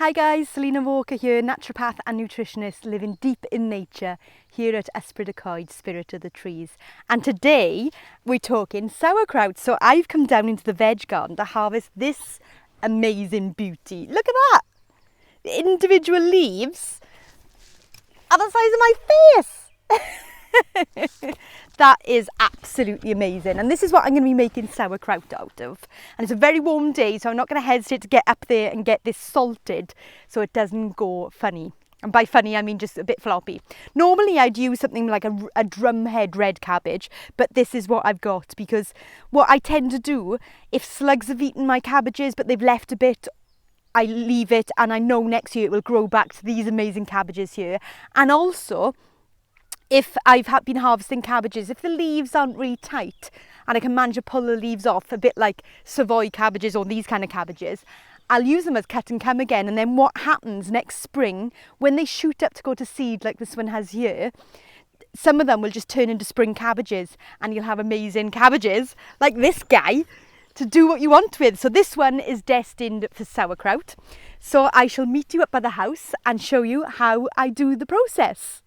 Hi guys, Selena Walker here, naturopath and nutritionist living deep in nature here at Esprit de Coed, Spirit of the Trees. And today we're talking sauerkraut. So I've come down into the veg garden to harvest this amazing beauty. Look at that! The individual leaves are the size of my face! That is absolutely amazing, and this is what I'm going to be making sauerkraut out of. And it's a very warm day, so I'm not going to hesitate to get up there and get this salted so it doesn't go funny. And by funny I mean just a bit floppy. Normally I'd use something like a drumhead red cabbage, but this is what I've got, because what I tend to do, if slugs have eaten my cabbages but they've left a bit, I leave it, and I know next year it will grow back to these amazing cabbages here. And also, if I've been harvesting cabbages, if the leaves aren't really tight and I can manage to pull the leaves off, a bit like Savoy cabbages or these kind of cabbages, I'll use them as cut and come again. And then what happens next spring, when they shoot up to go to seed like this one has here, some of them will just turn into spring cabbages and you'll have amazing cabbages like this guy to do what you want with. So this one is destined for sauerkraut. So I shall meet you up by the house and show you how I do the process.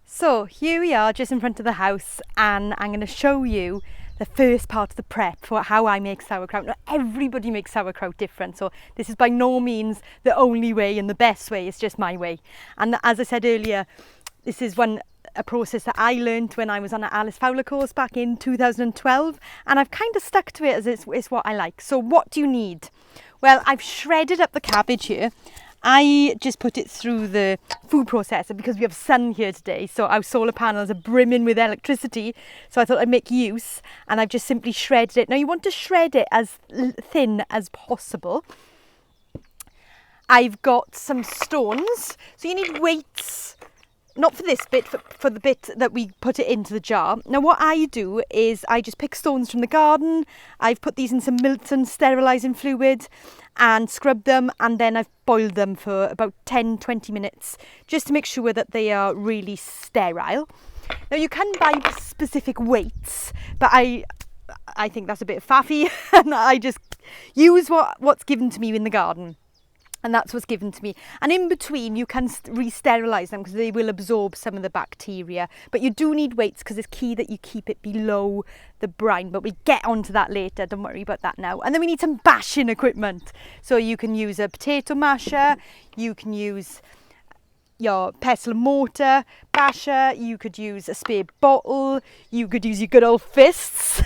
So here we are just in front of the house, and I'm going to show you the first part of the prep for how I make sauerkraut. Now, everybody makes sauerkraut different, so this is by no means the only way and the best way, it's just my way. And as I said earlier, this is a process that I learned when I was on an Alice Fowler course back in 2012, and I've kind of stuck to it as it's what I like. So what do you need? Well, I've shredded up the cabbage here. I just put it through the food processor because we have sun here today, so our solar panels are brimming with electricity, so I thought I'd make use, and I've just simply shredded it. Now you want to shred it as thin as possible. I've got some stones, so you need weights, not for this bit, for the bit that we put it into the jar. Now what I do is I just pick stones from the garden. I've put these in some Milton sterilising fluid and scrubbed them, and then I've boiled them for about 10-20 minutes just to make sure that they are really sterile. Now you can buy specific weights, but I think that's a bit faffy and I just use what's given to me in the garden. And that's what's given to me. And in between, you can re-sterilise them because they will absorb some of the bacteria. But you do need weights because it's key that you keep it below the brine. But we'll get onto that later. Don't worry about that now. And then we need some bashing equipment. So you can use a potato masher. You can use your pestle and mortar basher. You could use a spare bottle. You could use your good old fists.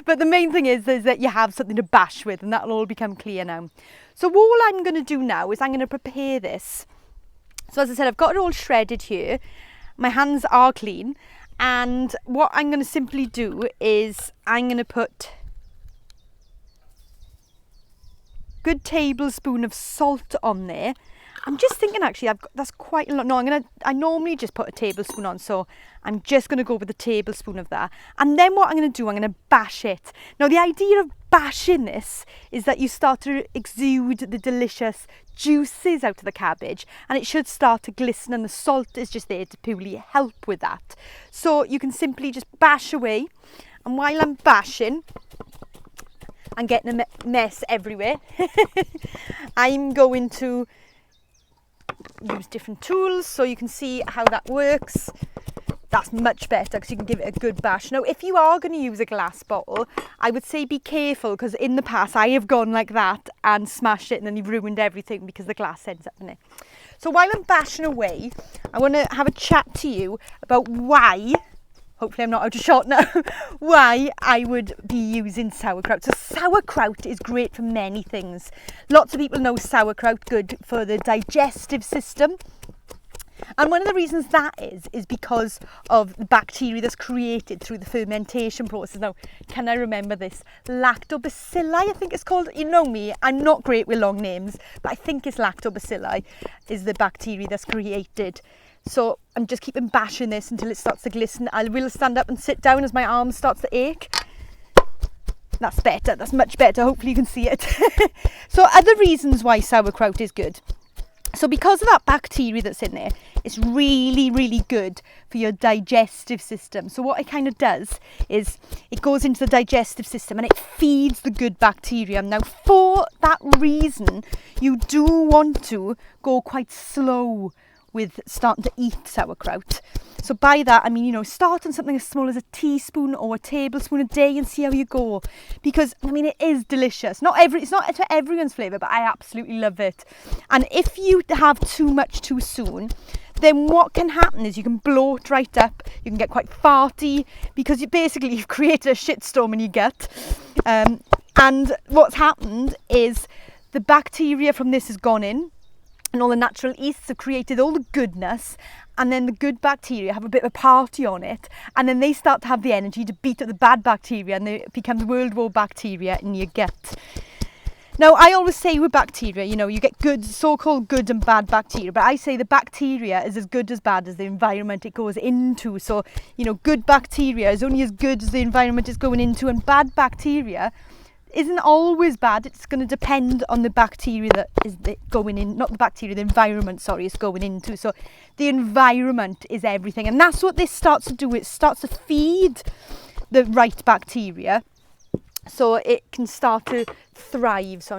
But the main thing is that you have something to bash with, and that'll all become clear now. So all I'm going to do now is I'm going to prepare this. So as I said, I've got it all shredded here. My hands are clean. And what I'm going to simply do is I'm going to put a good tablespoon of salt on there. I'm just thinking actually that's quite a lot. No, I normally just put a tablespoon on, so I'm just going to go with a tablespoon of that. And then what I'm going to do, I'm going to bash it. Now the idea of bashing this is that you start to exude the delicious juices out of the cabbage, and it should start to glisten, and the salt is just there to purely help with that. So you can simply just bash away, and while I'm bashing, I'm getting a mess everywhere. I'm going to use different tools so you can see how that works. That's much better because you can give it a good bash. Now if you are going to use a glass bottle, I would say be careful, because in the past I have gone like that and smashed it and then you've ruined everything because the glass ends up in it. So while I'm bashing away, I want to have a chat to you about why, hopefully I'm not out of shot now, why I would be using sauerkraut. So sauerkraut is great for many things. Lots of people know sauerkraut good for the digestive system. And one of the reasons that is because of the bacteria that's created through the fermentation process. Now, can I remember this? Lactobacilli, I think it's called. You know me, I'm not great with long names, but I think it's lactobacilli is the bacteria that's created. So I'm just keeping bashing this until it starts to glisten. I will stand up and sit down as my arm starts to ache. That's better, that's much better. Hopefully you can see it. So other reasons why sauerkraut is good. So because of that bacteria that's in there, it's really, really good for your digestive system. So what it kind of does is it goes into the digestive system and it feeds the good bacteria. Now, for that reason, you do want to go quite slow with starting to eat sauerkraut. So by that, I mean, start on something as small as a teaspoon or a tablespoon a day and see how you go. Because, I mean, it is delicious. It's not to everyone's flavour, but I absolutely love it. And if you have too much too soon, then what can happen is you can bloat right up, you can get quite farty, because you've created a shitstorm in your gut. And what's happened is the bacteria from this has gone in, and all the natural yeasts have created all the goodness, and then the good bacteria have a bit of a party on it, and then they start to have the energy to beat up the bad bacteria, and they become the World War bacteria in your gut. Now, I always say with bacteria, you get good, so-called good and bad bacteria, but I say the bacteria is as good as bad as the environment it goes into. So, good bacteria is only as good as the environment it's going into, and bad bacteria isn't always bad. It's going to depend on the bacteria that is going in, not the bacteria, the environment, is going into. So the environment is everything. And that's what this starts to do. It starts to feed the right bacteria so it can start to thrive. So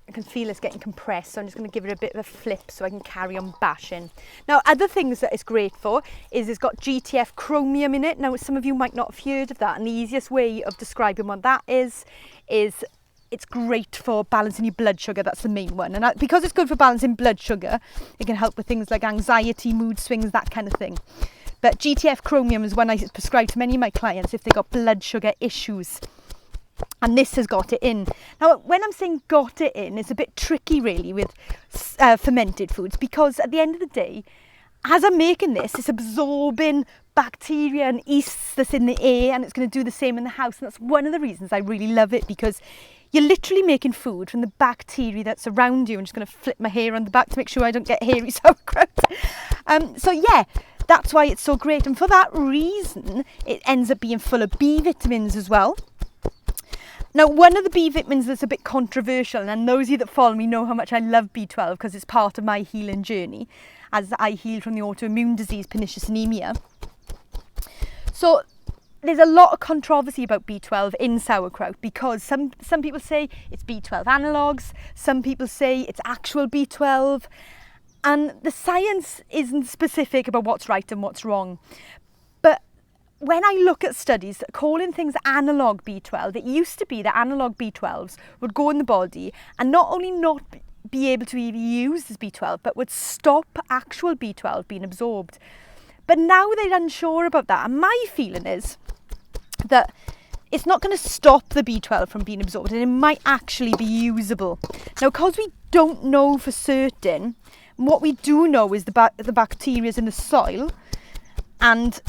I can feel it's getting compressed, so I'm just going to give it a bit of a flip so I can carry on bashing. Now, other things that it's great for is it's got GTF chromium in it. Now, some of you might not have heard of that, and the easiest way of describing what that is it's great for balancing your blood sugar. That's the main one. And because it's good for balancing blood sugar, it can help with things like anxiety, mood swings, that kind of thing. But GTF chromium is one I prescribe to many of my clients if they've got blood sugar issues. And this has got it in. Now, when I'm saying got it in, it's a bit tricky really with fermented foods, because at the end of the day, as I'm making this, it's absorbing bacteria and yeasts that's in the air, and it's going to do the same in the house. And that's one of the reasons I really love it, because you're literally making food from the bacteria that's around you. I'm just going to flip my hair on the back to make sure I don't get hairy sauerkraut. So yeah, that's why it's so great. And for that reason, it ends up being full of B vitamins as well. Now, one of the B vitamins that's a bit controversial, and those of you that follow me know how much I love B12 because it's part of my healing journey as I heal from the autoimmune disease pernicious anemia. So there's a lot of controversy about B12 in sauerkraut, because some people say it's B12 analogues, some people say it's actual B12, and the science isn't specific about what's right and what's wrong. But when I look at studies calling things analogue B12, it used to be that analogue B12s would go in the body and not only not be able to be used as B12, but would stop actual B12 being absorbed. But now they're unsure about that. And my feeling is that it's not going to stop the B12 from being absorbed, and it might actually be usable. Now, because we don't know for certain, what we do know is the bacteria is in the soil, and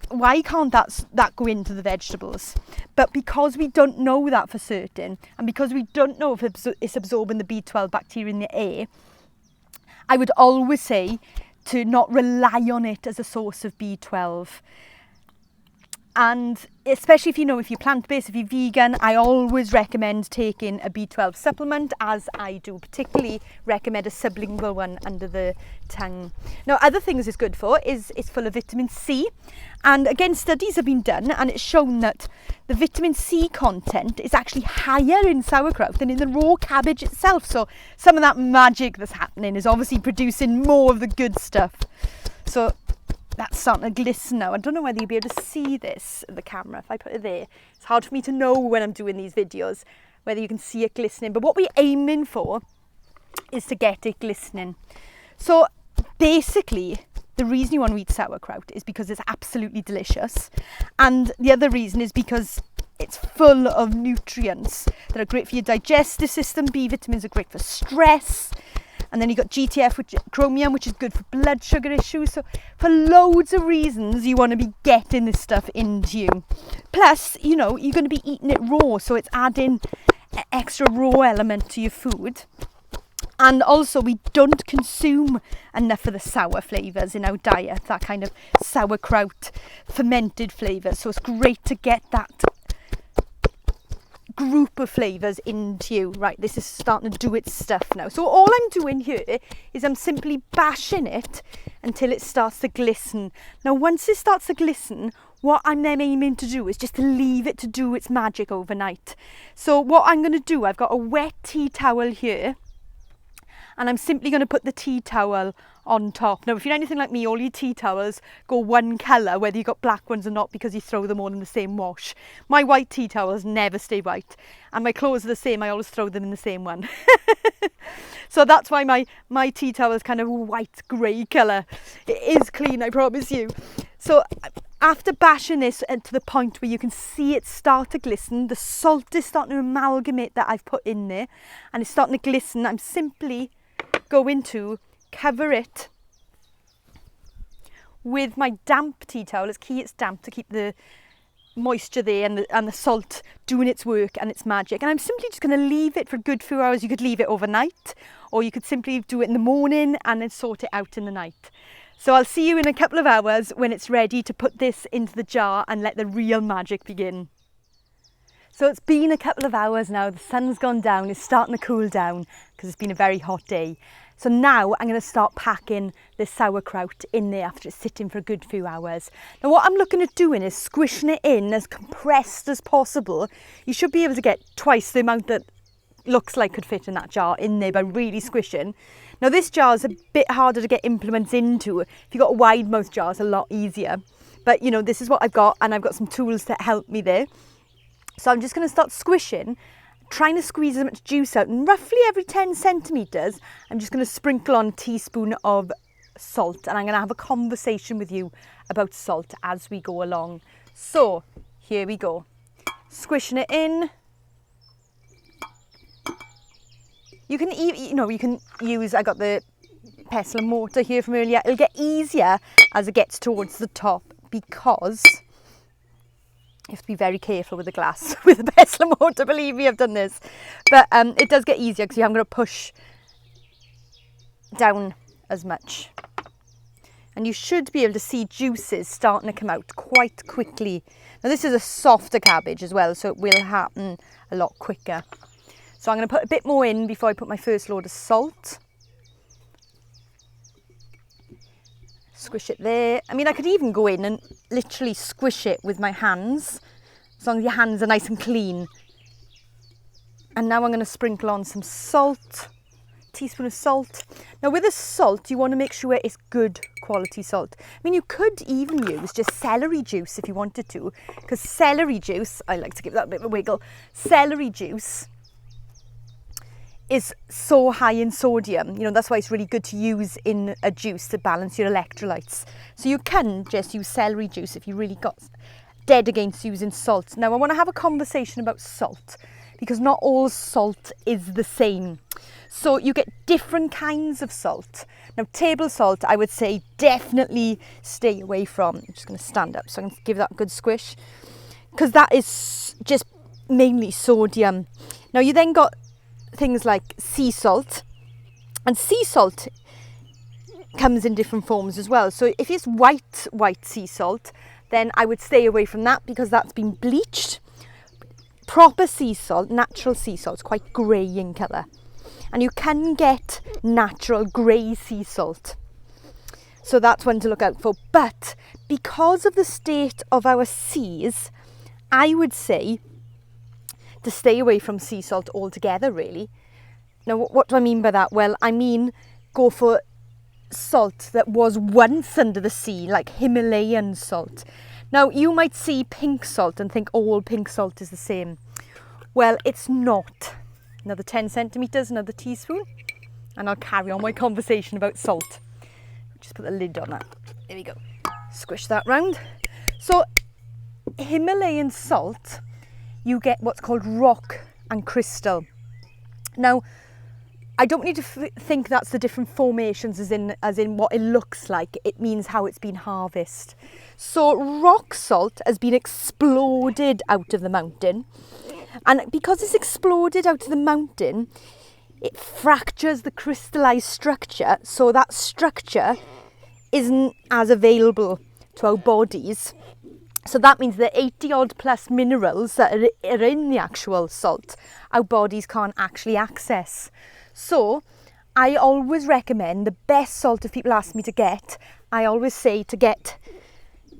why can't that go into the vegetables? But because we don't know that for certain, and because we don't know if it's absorbing the B12 bacteria in the air, I would always say to not rely on it as a source of B12. And especially if you're plant-based, if you're vegan, I always recommend taking a B12 supplement, as I do particularly recommend a sublingual one under the tongue. Now, other things it's good for is it's full of vitamin C. And again, studies have been done, and it's shown that the vitamin C content is actually higher in sauerkraut than in the raw cabbage itself. So some of that magic that's happening is obviously producing more of the good stuff. So that's starting to glisten now. I don't know whether you'll be able to see this in the camera. If I put it there, it's hard for me to know when I'm doing these videos whether you can see it glistening. But what we're aiming for is to get it glistening. So basically, the reason you want to eat sauerkraut is because it's absolutely delicious. And the other reason is because it's full of nutrients that are great for your digestive system. B vitamins are great for stress. And then you've got GTF, chromium, which is good for blood sugar issues. So for loads of reasons, you want to be getting this stuff into you. Plus, you're going to be eating it raw. So it's adding an extra raw element to your food. And also, we don't consume enough of the sour flavours in our diet, that kind of sauerkraut fermented flavour. So it's great to get group of flavours into you. Right, this is starting to do its stuff now. So all I'm doing here is I'm simply bashing it until it starts to glisten. Now once it starts to glisten, what I'm then aiming to do is just to leave it to do its magic overnight. So what I'm going to do, I've got a wet tea towel here, and I'm simply going to put the tea towel on top. Now if you're anything like me, all your tea towels go one colour, whether you've got black ones or not, because you throw them all in the same wash. My white tea towels never stay white, and my clothes are the same, I always throw them in the same one. So that's why my tea towel is kind of white grey colour. It is clean, I promise you. So after bashing this to the point where you can see it start to glisten, the salt is starting to amalgamate that I've put in there, and it's starting to glisten, I'm simply going to cover it with my damp tea towel. It's key it's damp to keep the moisture there and the salt doing its work and its magic. And I'm simply just going to leave it for a good few hours. You could leave it overnight, or you could simply do it in the morning and then sort it out in the night. So I'll see you in a couple of hours when it's ready to put this into the jar and let the real magic begin. So it's been a couple of hours now, the sun's gone down, it's starting to cool down because it's been a very hot day. So now I'm going to start packing this sauerkraut in there after it's sitting for a good few hours. Now what I'm looking at doing is squishing it in as compressed as possible. You should be able to get twice the amount that looks like could fit in that jar in there by really squishing. Now this jar is a bit harder to get implements into. If you've got a wide mouth jar, it's a lot easier. But you know, this is what I've got, and I've got some tools to help me there. So I'm just going to start squishing, trying to squeeze as much juice out, and roughly every 10 centimetres I'm just going to sprinkle on a teaspoon of salt, and I'm going to have a conversation with you about salt as we go along. So here we go, squishing it in. You can use, I got the pestle and mortar here from earlier. It'll get easier as it gets towards the top, because you have to be very careful with the glass with the pestle and mortar. Believe me, I've done this. But it does get easier because you haven't got to push down as much. And you should be able to see juices starting to come out quite quickly. Now this is a softer cabbage as well, so it will happen a lot quicker. So I'm going to put a bit more in before I put my first load of salt. Squish it there. I mean, I could even go in and literally squish it with my hands, as long as your hands are nice and clean. And now I'm going to sprinkle on some salt, teaspoon of salt. Now with the salt, you want to make sure it's good quality salt. I mean, you could even use just celery juice if you wanted to, because celery juice, I like to give that a bit of a wiggle, celery juice is so high in sodium, you know, that's why it's really good to use in a juice to balance your electrolytes. So you can just use celery juice if you really got dead against using salt. Now I want to have a conversation about salt, because not all salt is the same. So you get different kinds of salt. Now table salt, I would say definitely stay away from. I'm just going to stand up so I can give that a good squish, because that is just mainly sodium. Now you then got things like sea salt, and sea salt comes in different forms as well. So if it's white sea salt, then I would stay away from that because that's been bleached. Proper sea salt, natural sea salt, is quite grey in colour, and you can get natural grey sea salt, so that's one to look out for. But because of the state of our seas, I would say to stay away from sea salt altogether, really. Now, what do I mean by that? Well, I mean go for salt that was once under the sea, like Himalayan salt. Now, you might see pink salt and think, oh, all pink salt is the same. Well, it's not. Another 10 centimetres, another teaspoon, and I'll carry on my conversation about salt. Just put the lid on that. There we go. Squish that round. So, Himalayan salt, you get what's called rock and crystal. Now, I don't need to think that's the different formations as in what it looks like. It means how it's been harvested. So rock salt has been exploded out of the mountain, and because it's exploded out of the mountain, it fractures the crystallized structure, so that structure isn't as available to our bodies So that means the 80 odd plus minerals that are in the actual salt, our bodies can't actually access. So I always recommend the best salt. If people ask me to get, I always say to get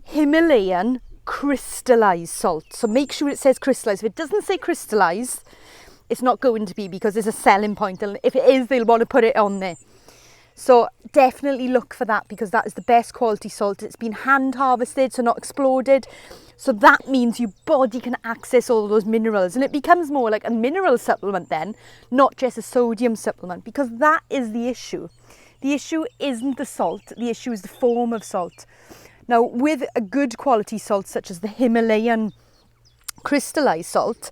Himalayan crystallized salt. So make sure it says crystallized. If it doesn't say crystallized, it's not going to be, because it's a selling point. And if it is, they'll want to put it on there. So definitely look for that, because that is the best quality salt. It's been hand harvested, so not exploded. So that means your body can access all those minerals, and it becomes more like a mineral supplement then, not just a sodium supplement, because that is the issue. The issue isn't the salt, the issue is the form of salt. Now, with a good quality salt such as the Himalayan crystallized salt,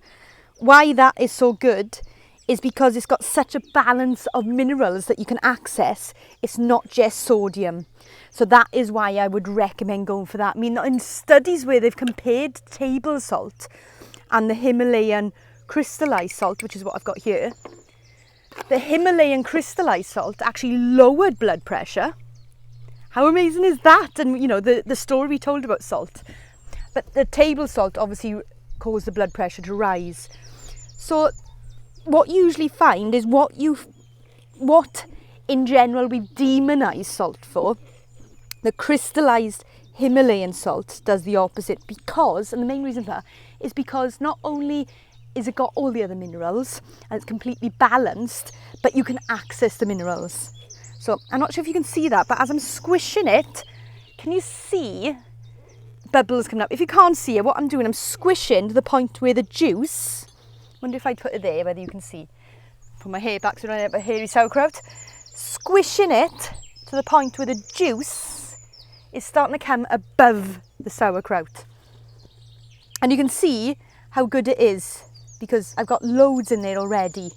why that is so good is because it's got such a balance of minerals that you can access. It's not just sodium. So that is why I would recommend going for that. I mean, in studies where they've compared table salt and the Himalayan crystallized salt, which is what I've got here, the Himalayan crystallized salt actually lowered blood pressure. How amazing is that? And you know, the story we told about salt. But the table salt obviously caused the blood pressure to rise. So what you usually find is what in general we demonise salt for, the crystallised Himalayan salt does the opposite, because, and the main reason for that is because not only is it got all the other minerals and it's completely balanced, but you can access the minerals. So I'm not sure if you can see that, but as I'm squishing it, can you see bubbles coming up? If you can't see it, what I'm doing, I'm squishing to the point where the juice, wonder if I put it there, whether you can see. Put my hair back so I don't have a hairy sauerkraut. Squishing it to the point where the juice is starting to come above the sauerkraut. And you can see how good it is, because I've got loads in there already.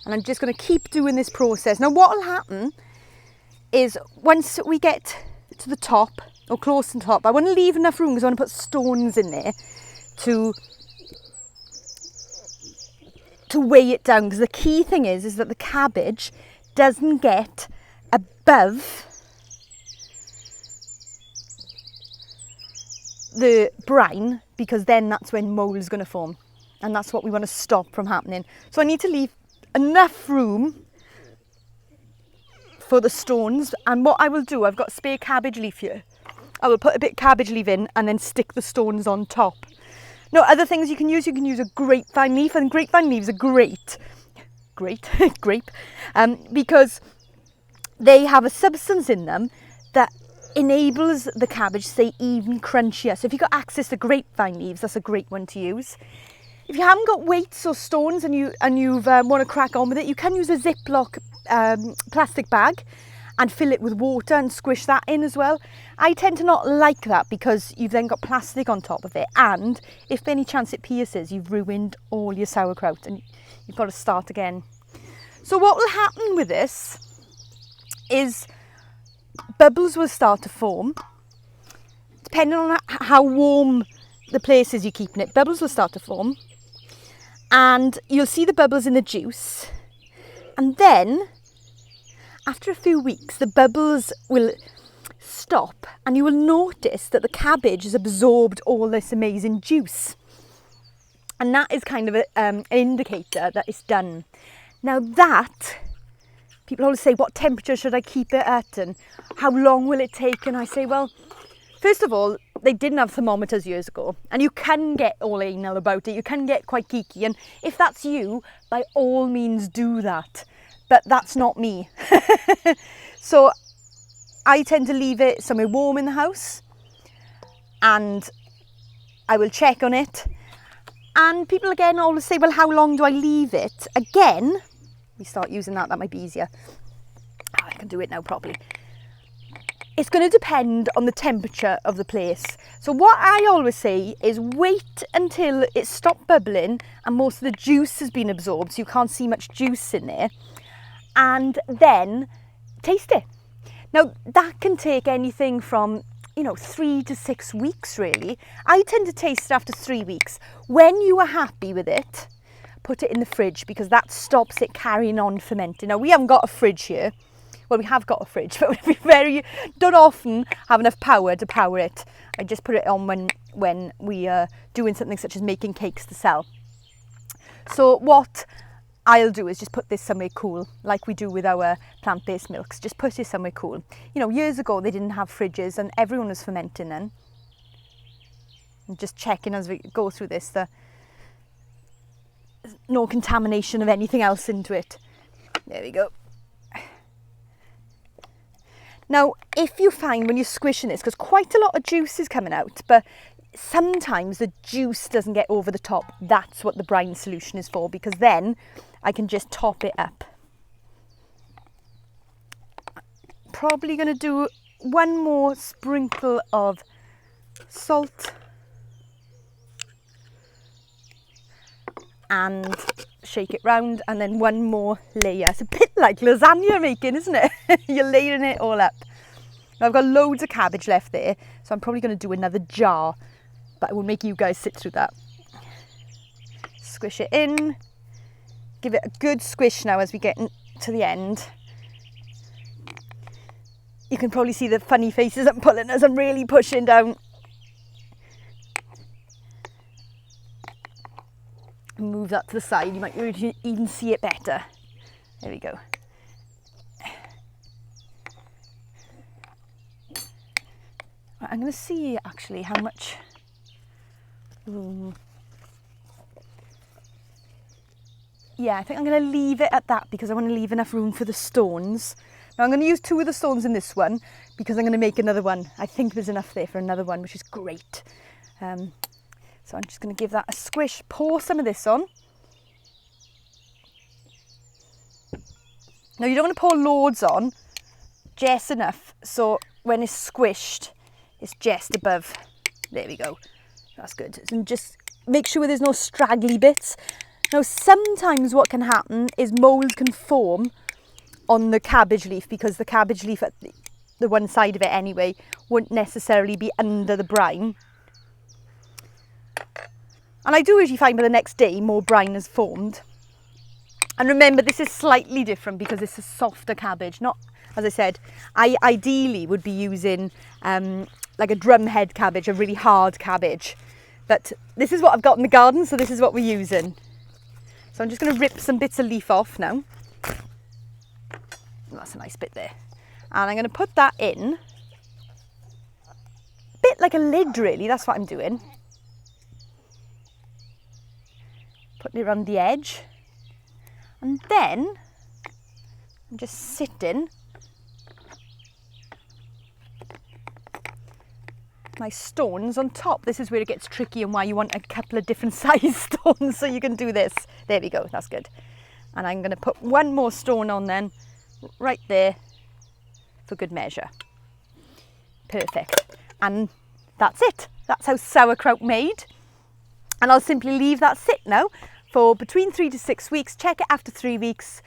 And I'm just going to keep doing this process. Now what will happen is once we get to the top, or close to the top, I want to leave enough room because I want to put stones in there to weigh it down, because the key thing is that the cabbage doesn't get above the brine, because then that's when mold is going to form, and that's what we want to stop from happening. So I need to leave enough room for the stones, and what I will do, I've got spare cabbage leaf here. I will put a bit of cabbage leaf in and then stick the stones on top. Now, other things you can use a grapevine leaf, and grapevine leaves are great, because they have a substance in them that enables the cabbage to stay even crunchier. So if you've got access to grapevine leaves, that's a great one to use. If you haven't got weights or stones and you want to crack on with it, you can use a Ziploc plastic bag and fill it with water and squish that in as well. I tend to not like that, because you've then got plastic on top of it, and if by any chance it pierces, you've ruined all your sauerkraut and you've got to start again. So what will happen with this is bubbles will start to form. Depending on how warm the place is you're keeping it, bubbles will start to form, and you'll see the bubbles in the juice, and then after a few weeks, the bubbles will stop, and you will notice that the cabbage has absorbed all this amazing juice. And that is kind of an indicator that it's done. Now that, people always say, what temperature should I keep it at, and how long will it take? And I say, well, first of all, they didn't have thermometers years ago, and you can get all anal about it. You can get quite geeky, and if that's you, by all means do that. But that's not me. So I tend to leave it somewhere warm in the house, and I will check on it. And people again always say, well, how long do I leave it? Again, we start using that might be easier. Oh, I can do it now properly. It's going to depend on the temperature of the place. So what I always say is wait until it stopped bubbling and most of the juice has been absorbed, so you can't see much juice in there, and then taste it. Now that can take anything from 3 to 6 weeks really. I tend to taste it after 3 weeks. When you are happy with it, put it in the fridge, because that stops it carrying on fermenting. Now we haven't got a fridge here. Well, we have got a fridge, but we don't often have enough power to power it. I just put it on when we are doing something such as making cakes to sell. So what I'll do is just put this somewhere cool, like we do with our plant-based milks. Just put it somewhere cool. You know, years ago they didn't have fridges and everyone was fermenting then. I'm just checking as we go through this that there's no contamination of anything else into it. There we go. Now, if you find when you're squishing this, because quite a lot of juice is coming out, but sometimes the juice doesn't get over the top, that's what the brine solution is for, because then I can just top it up. Probably going to do one more sprinkle of salt and shake it round, and then one more layer. It's a bit like lasagna making, isn't it? You're layering it all up. Now I've got loads of cabbage left there, so I'm probably going to do another jar, but I will make you guys sit through that. Squish it in. Give it a good squish now as we get to the end. You can probably see the funny faces I'm pulling as I'm really pushing down. Move that to the side, you might even see it better. There we go. Right, I'm going to see actually how much. Yeah, I think I'm going to leave it at that because I want to leave enough room for the stones. Now I'm going to use 2 of the stones in this one because I'm going to make another one. I think there's enough there for another one, which is great. So I'm just going to give that a squish, pour some of this on. Now you don't want to pour loads on, just enough so when it's squished, it's just above. There we go, that's good. And just make sure there's no straggly bits. Now sometimes what can happen is mould can form on the cabbage leaf because the cabbage leaf at the one side of it anyway won't necessarily be under the brine. And I do usually find by the next day more brine has formed. And remember, this is slightly different because it's a softer cabbage. Not, as I said, I ideally would be using like a drumhead cabbage, a really hard cabbage. But this is what I've got in the garden, so this is what we're using. So I'm just going to rip some bits of leaf off now. That's a nice bit there. And I'm going to put that in. A bit like a lid, really, that's what I'm doing. Putting it around the edge, and then I'm just sitting my stones on top. This is where it gets tricky and why you want a couple of different size stones so you can do this. There we go, that's good. And I'm going to put one more stone on then, right there, for good measure. Perfect. And that's it. That's how sauerkraut made. And I'll simply leave that sit now for between 3 to 6 weeks. Check it after 3 weeks.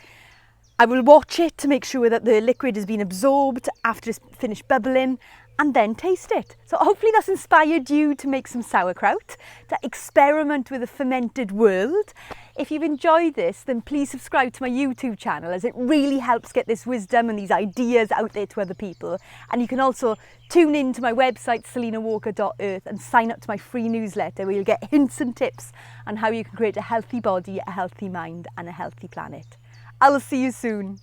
I will watch it to make sure that the liquid has been absorbed after it's finished bubbling, and then taste it. So hopefully that's inspired you to make some sauerkraut, to experiment with a fermented world. If you've enjoyed this, then please subscribe to my YouTube channel, as it really helps get this wisdom and these ideas out there to other people. And you can also tune in to my website, selinawalker.earth, and sign up to my free newsletter where you'll get hints and tips on how you can create a healthy body, a healthy mind and a healthy planet. I'll see you soon.